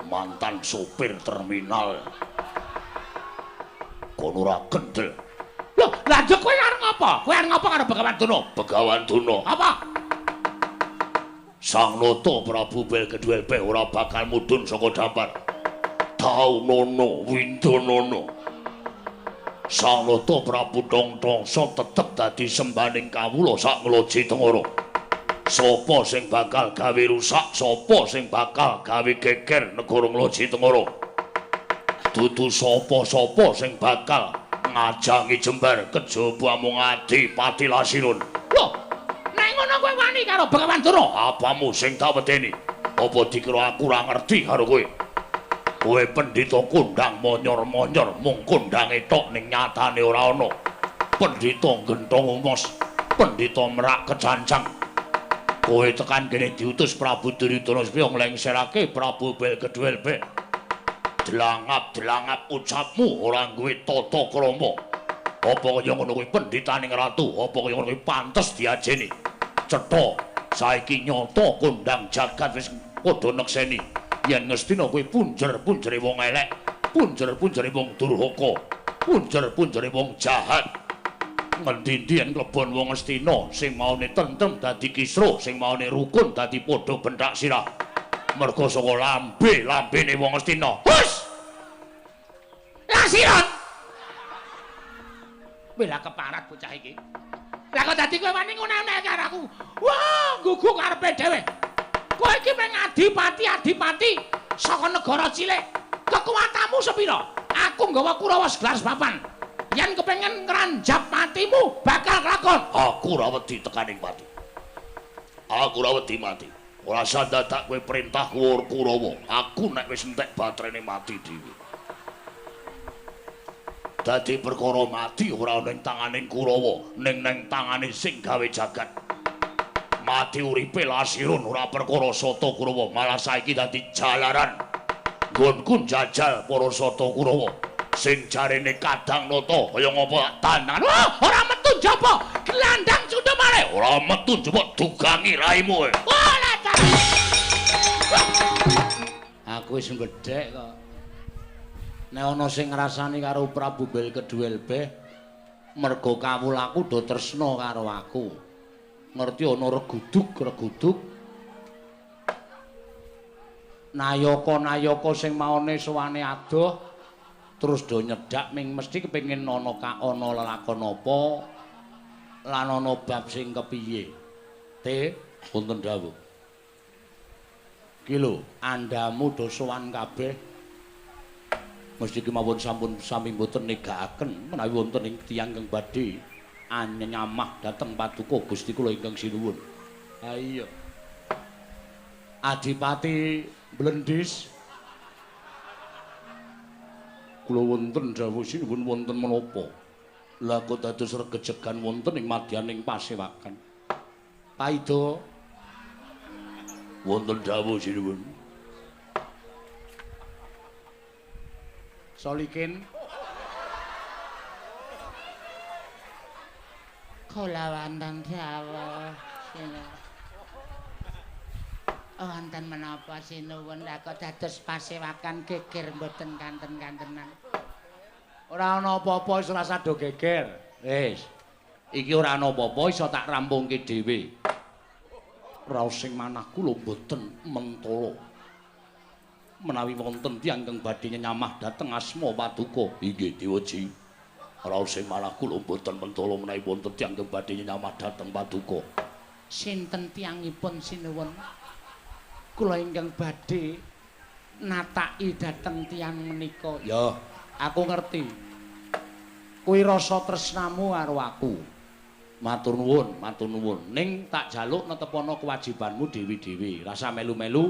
A: Mantan sopir terminal. Kono ora kendel.
B: Loh, lha kowe arep ngapa? Kowe arep ngapa karo Begawan Durna?
A: Begawan Durna.
B: Apa?
A: Sang Nata Prabu Bilkedwelbe ora bakal mudhun saka Dampar. Taunana Windanana. Sang Nata Prabu Tongtongso tetep dadi sembahaning kawula sak Ngloji Tengara. Sapa sing bakal gawe rusak, sapa sing bakal gawe geger negara Ngloji Tengara. Dudu sapa-sapa sing bakal ngajangi jembar kejaba mung Adipati Lasirun.
B: Loh, nek ngono kowe wani karo Begawan Durna?
A: Apamu sing tak wedeni? Apa dikira aku ora ngerti karo kowe? Kowe pendhita kondang monyor-monyor mung kondange tok ning nyatane ora ana. Pendhita genthong umos, pendhita merak kecancang. Kowe tekan kene diutus Prabu Duryudana supaya nglengserake Prabu Bilkedwelbe. Delangap-delangap ucapmu ora duwe tata krama. Apa kaya ngono kuwi pendhitaning ratu? Apa kaya ngono kuwi pantes diajeni? Cetha, saiki nyata kondang jagat wis padha nekseni. Yen ngestina kowe punjer-punjere wong elek, punjer-punjere wong durhaka, punjer-punjere wong jahat. Ngendi-endi yen klebon wong Astina sing maune tentrem dadi kisruh, sing maune rukun dadi padha bentak sirah. Merga saka lambene wong Astina. Hus!
B: Lasirun. Bela keparat bocah iki. Lah kok dadi kowe wani ngono-ngono karo aku. Wah, gugu karepe dhewe. Kowe iki mung adipati saka negara cilik. Kekuatanmu sepira? Aku nggawa Kurawa segelas papan. Yen kepengin ngranjap matimu bakal kelakon.
A: Aku ora wedi tekaning pati. Aku ora wedi mati. Ora sandadak kowe perintah Kurawa. Aku nek wis entek batrene mati dhewe. Dadi perkara mati ora ana ing tanganing Kurawa, ning tangane sing gawe jagat. Mati uripe Lasirun ora perkara Sata Kurawa, malah saiki dadi jalaran. Nggonku njajal para Sata Kurawa. Sing jarene Kadang Nata kaya ngapa tanan.
B: Ora metu njaba, gelandang cundemale.
A: Ora metu njaba dugangi raimu.
B: Ora ta. Aku wis gedhek kok. Nek ana sing ngrasani karo Prabu Bilkedwelbe, merga kawulaku do tresna karo aku. Ngerti ana regudug. Nayaka-nayaka sing maune sowane adoh terus do nyedak ming mesti kepengin ana lelakon apa lan ana bab sing kepiye. Wonten dawuh. Ki lho, andamu do sowan kabeh. Mesti kemawon sampun sami mboten negakaken menawi wonten ing tiyang kang badhe anyamah dhateng paduka Gusti kula ingkang sinuwun. Ha iya. Adipati Blendis kula wonten dawuh sinuwun wonten menapa? Lah kok dados regejegan wonten ing madyaning pasewakan. Paida
A: wonten dawuh sinuwun.
B: Solikin
C: Kula wonten dawuh sinuwun. Wonten menapa sinuwun kok dados pasewakan geger mboten kanten-kantenan.
B: Ora ana apa-apa wis ora sado geger. Wis. Iki ora ana apa-apa iso tak rampungke dhewe. Raos sing manah kula mboten mentala. Menawi wonten tiyang kang badhe nyamah dhateng asma Paduka. Inggih Dewaji. Raos sing manah kula mboten mentala menawi wonten tiyang kang badhe nyamah dhateng Paduka.
C: Sinten tiyangipun sinuwun? Kula ingkang badhe nataki dhateng tiyang menika.
B: Ya, aku ngerti. Kuwi rasa tresnamu karo aku. Matur nuwun, matur nuwun. Ning tak jaluk netepana kewajibanmu dhewe-dhewe. Rasa melu-melu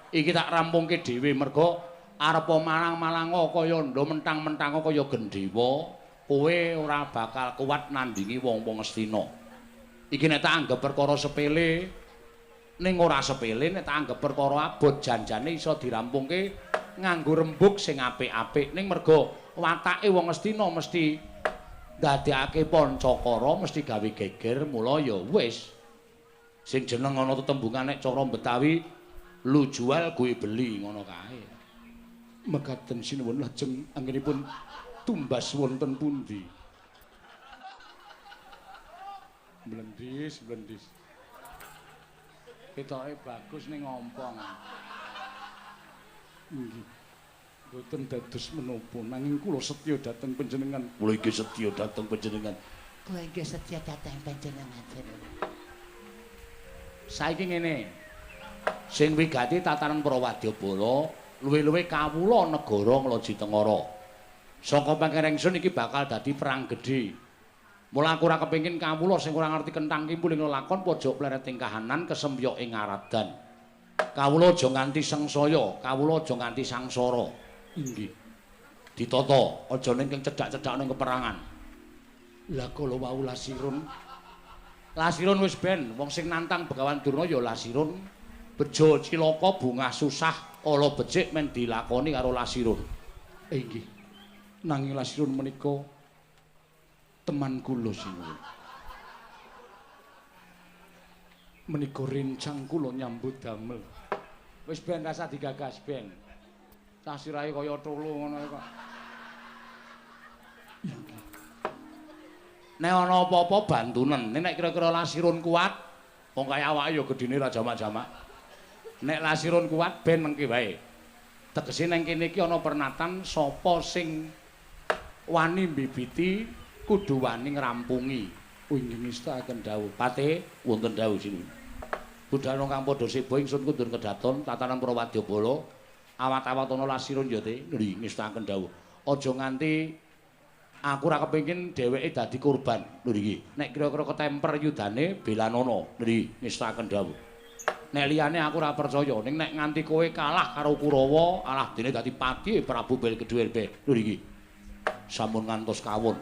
B: iki tak rampungke dhewe merga arepa malang-malanga kaya ndo mentang-mentang kaya gendhewa, kowe ora bakal kuat nandingi wong-wong Astina. Iki nek tak anggap perkara sepele ning ora sepele nek tak anggap perkara abot janjane iso dirampungke nganggo rembug sing apik-apik ning merga watake wong Astina mesti ndadekake pancakara mesti gawe geger mula ya wis sing jeneng ana tetembungan nek cara Betawi lu jual gue beli ngono kae mekaten sinuwun lajeng anggenipun tumbas wonten pundi blendis ketoke bagus ning ngompong. Nggih. Mboten dados menapa nanging kula setya dhateng panjenengan. Kula iki setya dhateng panjenengan.
C: Kula iki setya dhateng panjenengan.
B: Saiki ngene. Sing wigati tatanan para wadyabala luwih-luwih kawula negara Ngloji Tengara. Saka pangerengsun iki bakal dadi perang gedhe. Mula aku ora kepengin kawula sing ora ngerti kenthang ki muling lakon pojok plereting kahanan kesempyok ing ngaradan. Kawula aja nganti sengsaya, kawula aja nganti sangsara. Inggih. Ditata aja ning cedhak-cedhak ning keperangan. Lah kala wau Lasirun. Lasirun wis ben, wong sing nantang Begawan Durna ya Lasirun. Bejo cilaka bungah susah ala becik men dilakoni karo Lasirun. Inggih. Nanging Lasirun menika teman kula sinuwun. Menika rencang kula nyambut damel. Wis ben rasa digagas ben. Cah sirahe kaya tulu ngono kok. Nek ana apa-apa bantunen, nek kira-kira Lasirun kuat, wong kaya awake ya gedine ra jamak-jamak. Nek Lasirun kuat ben mengki wae. Tegese nang kene iki ana pernatan sapa sing wani mbibiti kudu wani ngrampungi. Inggih ngestakaken dawuh. Pate wonten dawuh sini. Budal kang padha seba ingsun kundur kedaton tatanan para wadyabala awat-awat ana Lasirun ya te nggih ngestakaken dawuh. Aja nganti aku ora kepengin dheweke dadi korban. Lho nggih. Nek kira-kira ketemper yudane belanana. Nggih ngestakaken dawuh. Nek liyane aku ora percaya ning nek nganti kowe kalah karo Kurawa, alah dene dadi pati Prabu Bel Kedhuwerbe. Lho nggih. Sampun ngantos kawon.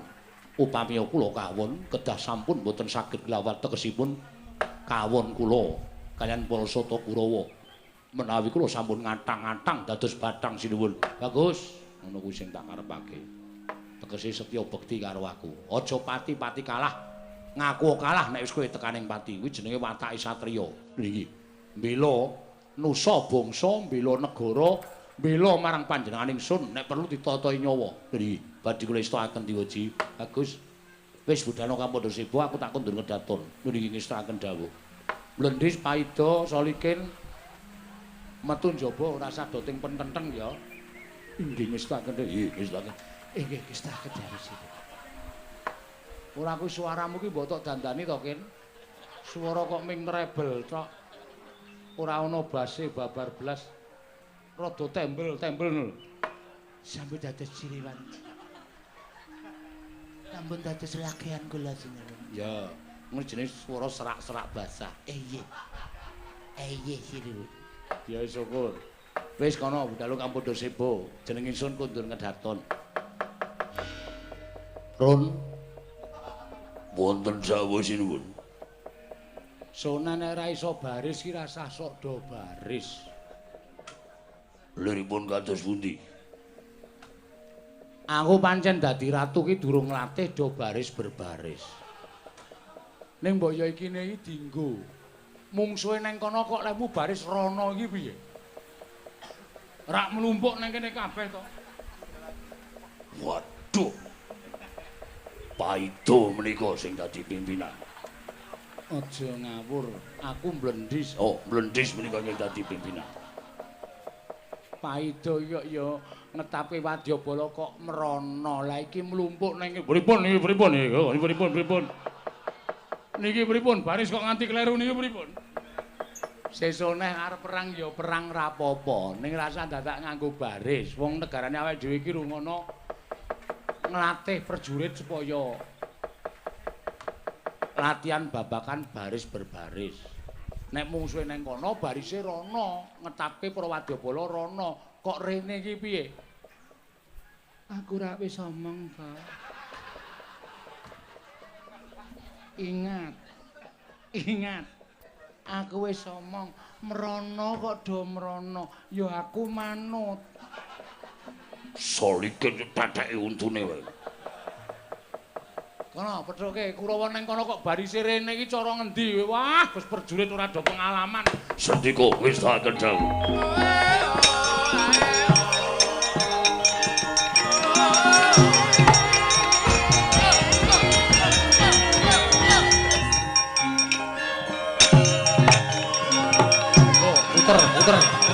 B: Upami kula kawon kedah sampun boten saged glawat tegesipun kawon kula kaliyan Palsata Kurawa menawi kula sampun ngatang-atang dados bathang sinuwun bagus ngono kuwi sing tak karepake tegese setya bekti karo aku aja pati-pati kalah ngaku kalah nek wis kowe tekaning pati kuwi jenenge watake satriya nggih mbela nusa bangsa mbela negara mbela marang panjenengan ingsun nek perlu ditatahi nyawa nggih badhe kula istakaken Dewaji bagus wis budhana kampandha seba aku tak kondur ngedaton nggih ngestakaken dawuh mlendhis paida solikin metu njaba ora sada ting pententeng ya inggih ngestakaken nggih ngestakaken inggih ngestakaken dawuh sira ora kuwi suaramu ki mbok tok dandani to Kin swara kok ming rebel tok ora ana base babar blas rada tembel-tembel
C: Sampun dados ciriwan. Sampun dados lagehan kula sinuwun.
B: ya ngono jenenge swara serak-serak basah
C: Iya. Iya sinuwun.
B: ya syukur wis kono budal kang padha seba jeneng ingsun kundur ngedaton Ron wonten dawuh sinuwun Sona nek ora iso baris ki rasah sok do baris liripun kados pundi Aku pancen dadi ratu ki durung latih do baris berbaris. Ning mbok ya iki iki dienggo. Mungsuhe neng kono kok lemu baris rono iki piye? Rak mlumpuk nang kene kabeh to.
A: Waduh. Paido menika sing dadi pimpinan.
B: Aja ngawur, aku mblendis.
A: Oh, mlendis menika sing dadi pimpinan.
B: Paido ya ngetapi wadyabala kok merono. Lah iki mlumpuk nang pripun niki pripun niki? Pripun? Niki pripun? Baris kok nganti kleru niki pripun? Sesuk neh arep perang ya perang rapopo. Ning rasa dadak nganggo baris. Wong negarane awake dhewe iki rungono nglatih prajurit supaya latihan babakan baris berbaris. Nek mungsuhe nang kono barise rono, ngetapke para wadyabala rono. Kok rene iki piye? Aku ra wis omong, Pak. Ingat. Aku wis omong, merono kok do merono. Ya aku manut.
A: Solike tatheke untune wae.
B: Kono pethuke Kurawa nang kono kok barise rene iki cara ngendi? Wah, Gus prajurit ora do pengalaman.
A: Sendika wis tak kendhal.
B: Puter.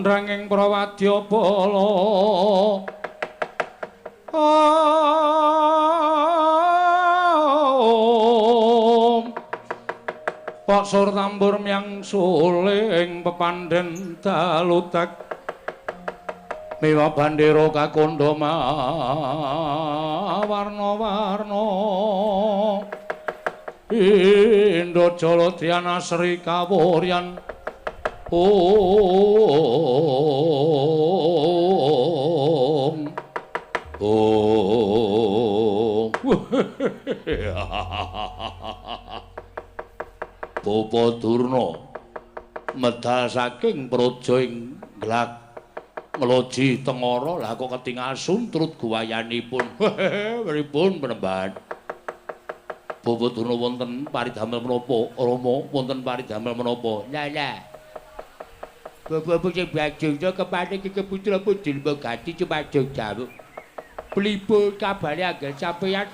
B: Ndranging Prawadyabala Pak sur tambur miyang suling pepandhen dalutek miwa bandera kakondha warna-warna Indra Jala Sri Kawuryan Om Bapa Durna medal saking praja ing glak ngloji tengara lah kok ketingal suntrut guwayanipun pripun penemban Bapa Durna wonten paridamel menapa Rama wonten paridamel menapa
C: lah Bapak sing bajungnya kepane iki putra putri Mbogati cuma jauh-jauh. Pelipur kabare anggen sampeyan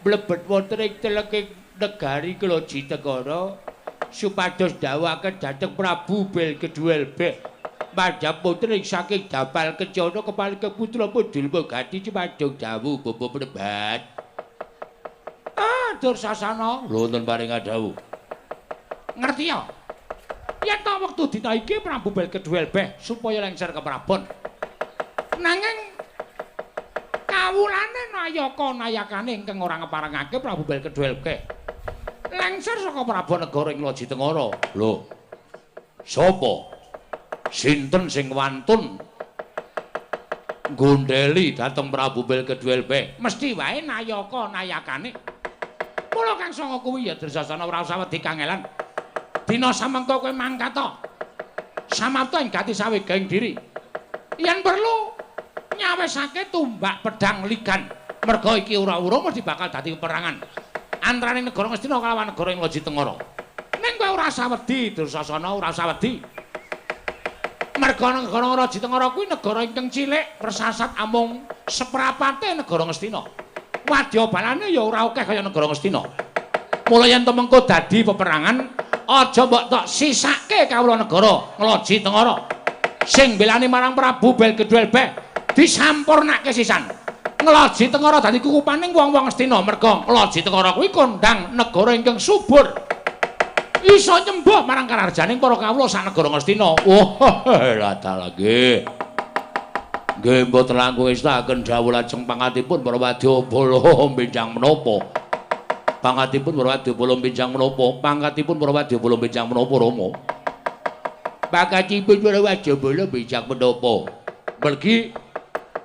C: mlebet wonten ing teleking negari Kloji Tegara supados dawuhaken dhateng Prabu Belkedhuelbeh madhap putri saking Dapal Kencana kepaling putra Pudilma Gati cumadung dawuh Bapa Mrebat. Dursasana lho wonten paring dawuh. Ngerti ya? Yen ta wektu dina iki Prabu Belkedhuelbeh supaya lengser ke prabon. Nanging kawulane nayaka nayakane ingkang ora ngeparengake Prabu Belkedhuelbeh lengser saka prabon negara ing Loji Tengara. Lho. Sapa? Sinten sing wantun gondheli dhateng Prabu Belkedhuelbeh? Mesthi wae nayaka nayakane. Mula Kang Sanga kuwi ya Dursasana ora usah wedi kangelan. Dina samengko kowe mangkata. Samapta ing gati sawegaing diri. Yen perlu nyawesake tumbak pedang ligan. Merga iki ora-ura mesti bakal dadi peperangan antarané negara Ngastina kalawan negara ing Loji Tengara. Ning kowe ora usah wedi Dursasana, ora usah wedi. Merga negara Loji Tengara kuwi negara ingkang cilik, persasat amung seprapate negara Ngastina. Wadya balane ya ora akeh kaya negara Ngastina. Mula yen temengko dadi peperangan, aja mbok tok sisake kawula negara Loji Tengara. Sing belani marang Prabu Belkedhuelbeh disampurnake sisan. Loji Tengara dadi kukupaning wong-wong Ngastina merga Loji Tengara kuwi kondang negara ingkang subur. Iso nyembah marang kararjaning para kawula sak negara Ngastina. Wah, lha dalage. Nggih mboten langkung istahaken dawuh lajeng pangkatipun para wadyabala benjang menapa. Pangkatipun para wadyabala benjang menapa? Pangkatipun para wadyabala benjang menapa Rama? Pangkatipun para wadyabala benjang menapa? Mergi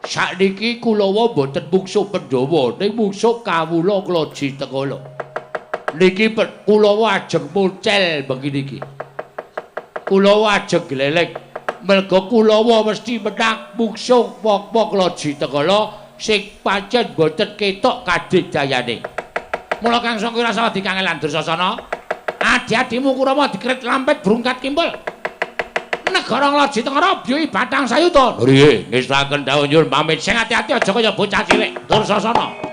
C: sakniki Kulawa mboten mungsuh Pandhawa, ning mungsuh kawula Loji Tengara. Niki Kulawa ajeng mucel begini iki. Kulawa ajeng gleleng. Merga Kulawa mesti menang mungsuh wong-wong Loji Tengara sing pancen boten ketok kadigdayane. Mula Kang Sanga ora usah dikangelan Dursasana. Adi-adimu Kurama dikrit lampet brungkat kimpul. Negara Loji Tengara byuhi Batang Sayuta. Nggih, ngestaken dawuh nyuwun pamit sing ati-ati aja kaya bocah cilik Dursasana.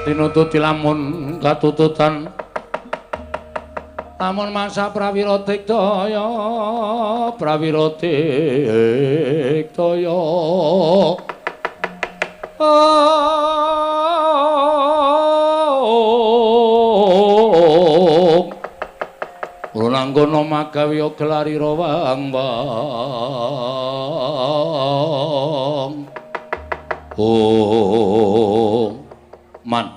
C: Tinututi lamun katututan lamun masa prawira digdaya Runanggono magawiya gelarira wang-wang Man,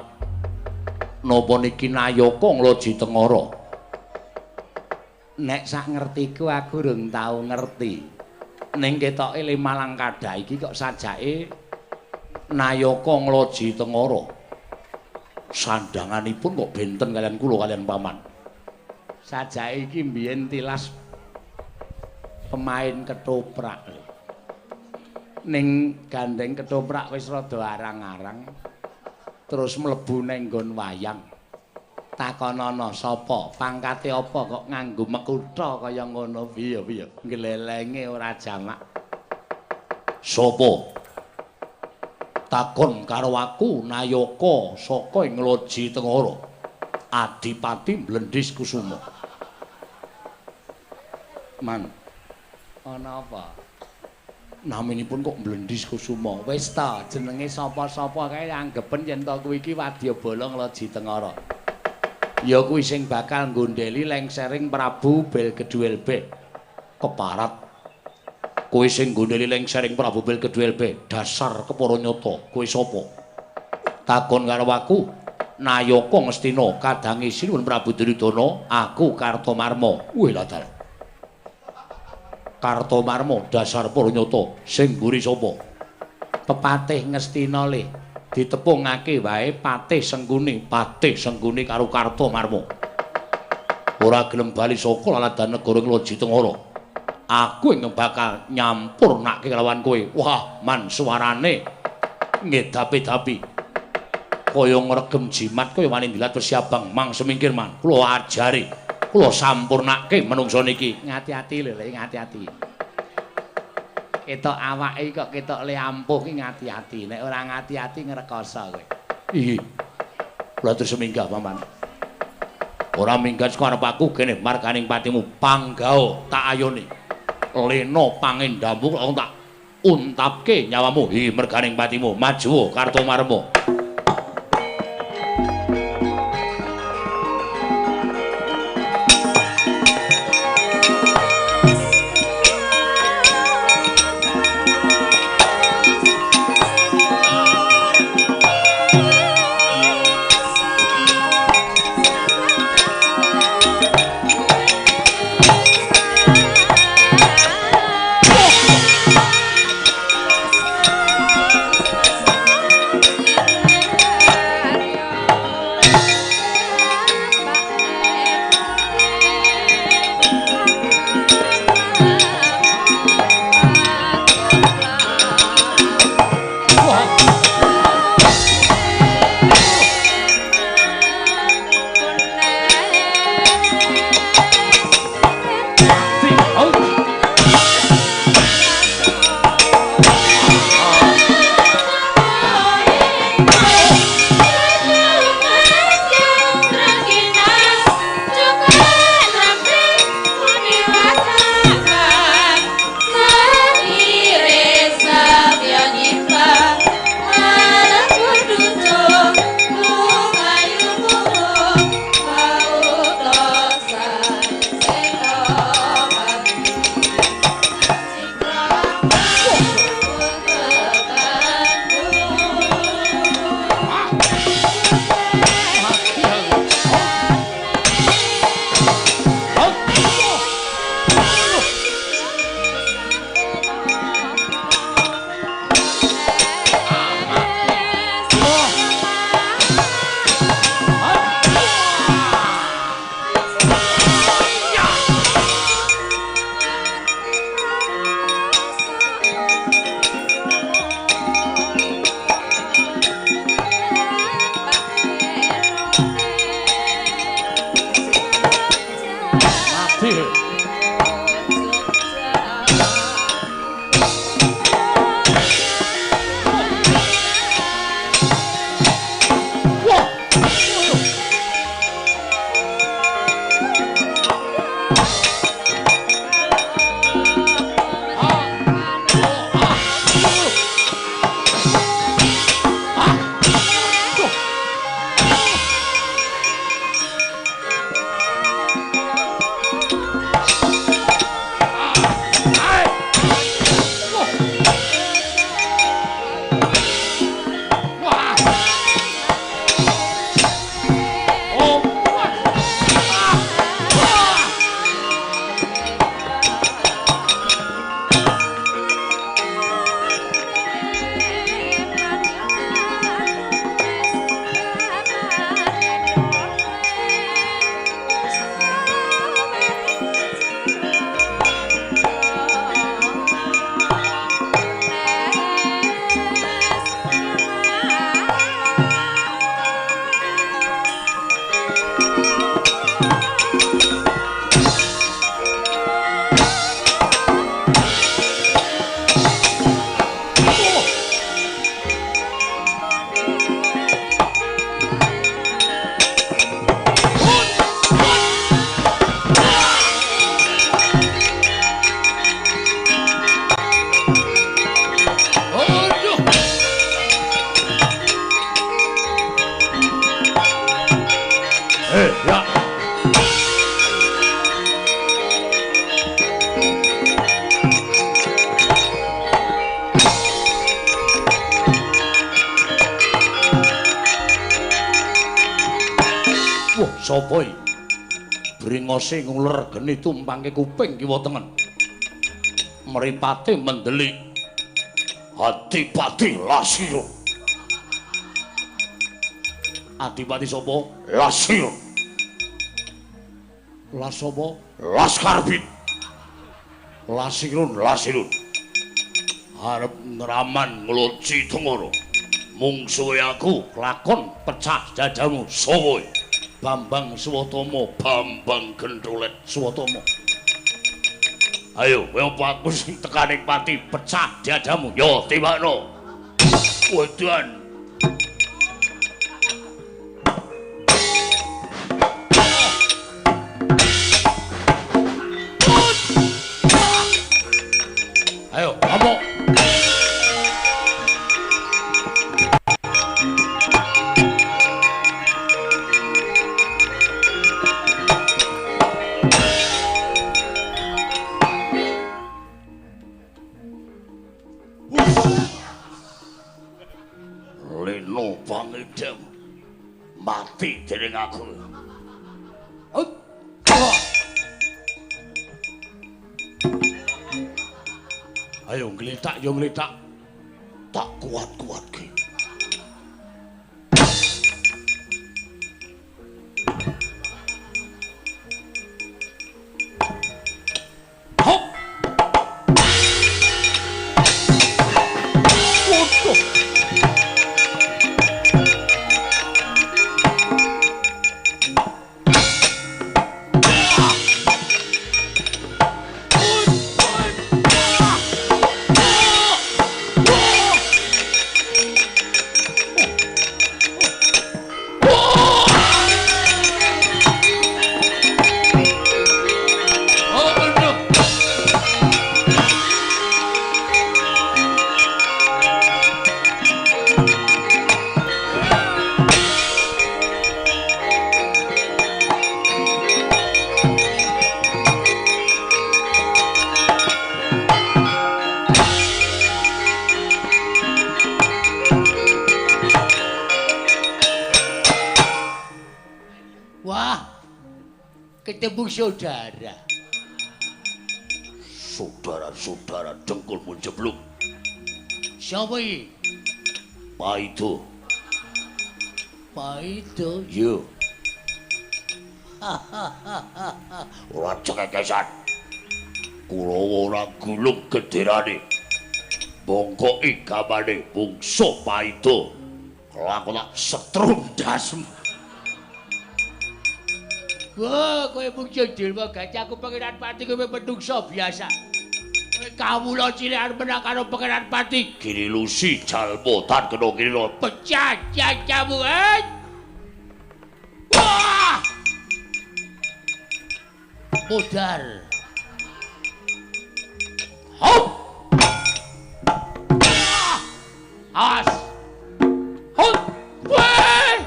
C: napa niki nayaka Loji Tengara? Nek sak ngertiku aku durung tau ngerti. Ning ketoke le Malang Kadha iki kok sajake nayaka Loji Tengara.
B: Sandanganipun kok benten kalian kula kalian paman.
C: Sajake iki mbiyen tilas pemain ketoprak. Ning gandeng ketoprak wis rada arang-arang. Terus mlebu ning nggon wayang. Takonana sapa? Pangkate apa kok nganggo mekutha kaya ngono piye? Glelenge ora jamak.
B: Sapa? Takon karo aku Nayaka saka ing Loji Tengara. Adipati Blendis Kusuma.
C: Man. Ana apa?
B: Naminipun kok Blendis Kusuma.
C: Wis ta, jenenge sapa-sapa kae anggepen yen to kuwi iki wadyabala Loji Tengara. Ya kuwi sing bakal nggondheli lengsering Prabu Belgeduelbe.
B: Keparat. Kowe sing nggondheli lengsering Prabu Belgeduelbe, dasar kepara nyata. Kowe sapa? Takon karo aku. Nayaka Ngastina kadange sinuwun Prabu Duryudana, aku Kartomarma. Wih ladal. Kartomarma dasar para nyata sing mburi sapa?
C: Pepatih Ngastina le. Ditepungake wae Patih Sengguni
B: karo Kartomarma. Ora gelem bali saka laladan negara Loji Tengara. Aku ing bakal nyampurnake kelawan kowe. Wah, man suarane ngedapi-dapi. Kaya ngregem jimat kaya wani ndilat wesi abang mang semingkir man. Kula ajari, kula sampurnake menungso niki.
C: Ngati-ati lho, ngati-ati. Ketok awake kok ketok le ampuh ki ngati-ati. Nek ora ngati-ati ngrekoso kowe.
B: Iki. Kula terus minggah, Paman. Ora minggat saka arep aku kene marganing patimu panggao tak ayoni. Lena pangendammu kok tak untapke nyawamu. Hi merganing patimu maju Kartomarma. sapa iki? Bringose nguler geni tumpangke kuping kiwa tengen. Mripate mendelik. Adipati Lasira. Adipati sapa? Lasira. Las sapa? Laskarbit. Lasirun. Arep ngraman ngloci tengara. Mungsuhe aku lakon pecah dadamu sapa? Bambang Swatama, Bambang Gentolet Swatama. Ayo, kowe patmu sing tekaning pati pecah dadamu. Yo, timbakno. Wedan. Ayo, ngomong. Leno pangidem mati dening aku. Ayo ngletak yo ngletak. Tak kuat-kuatke. Hop. Waduh.
A: Ketemu saudara.
B: Saudara-saudara dengkulmu jeblok.
A: Siapa ini?
B: Paido.
A: Paido?
B: Yo. Ora cekekesan. Kulawa ora gulung gederane. Bongkoki gamane bungsu Paido. Kelakon tak setrum dasem.
A: Wah, kowe mung jendel wae gajah aku pangeran Pati kowe menungso biasa. Kowe kawula cilik arep menang karo pangeran Pati.
B: Giri lusi jalmotan kena kira
A: Pecah jajamu. Wah! Modal. Hop! As. Hop! Wah!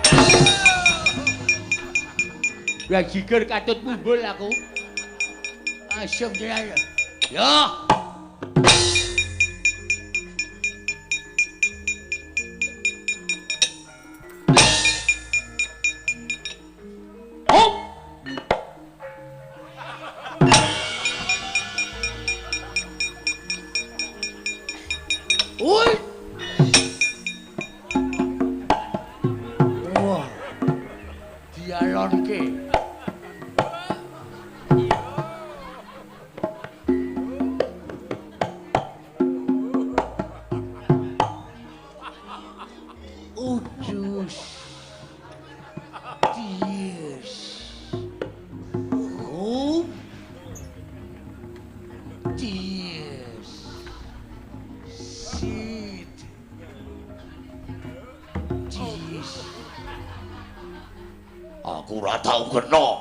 A: Ya jiger katut mumbul aku. Asem tenan. Ya. Hop. Oi. Wah. Dialonke.
B: Aku ora tau kena.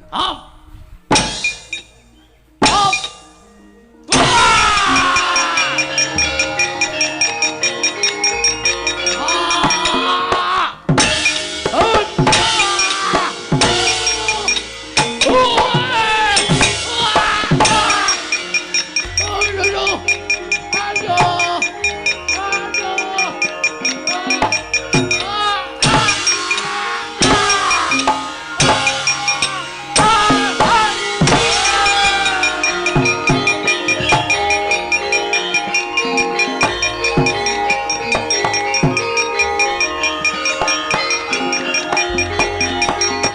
A: Hah?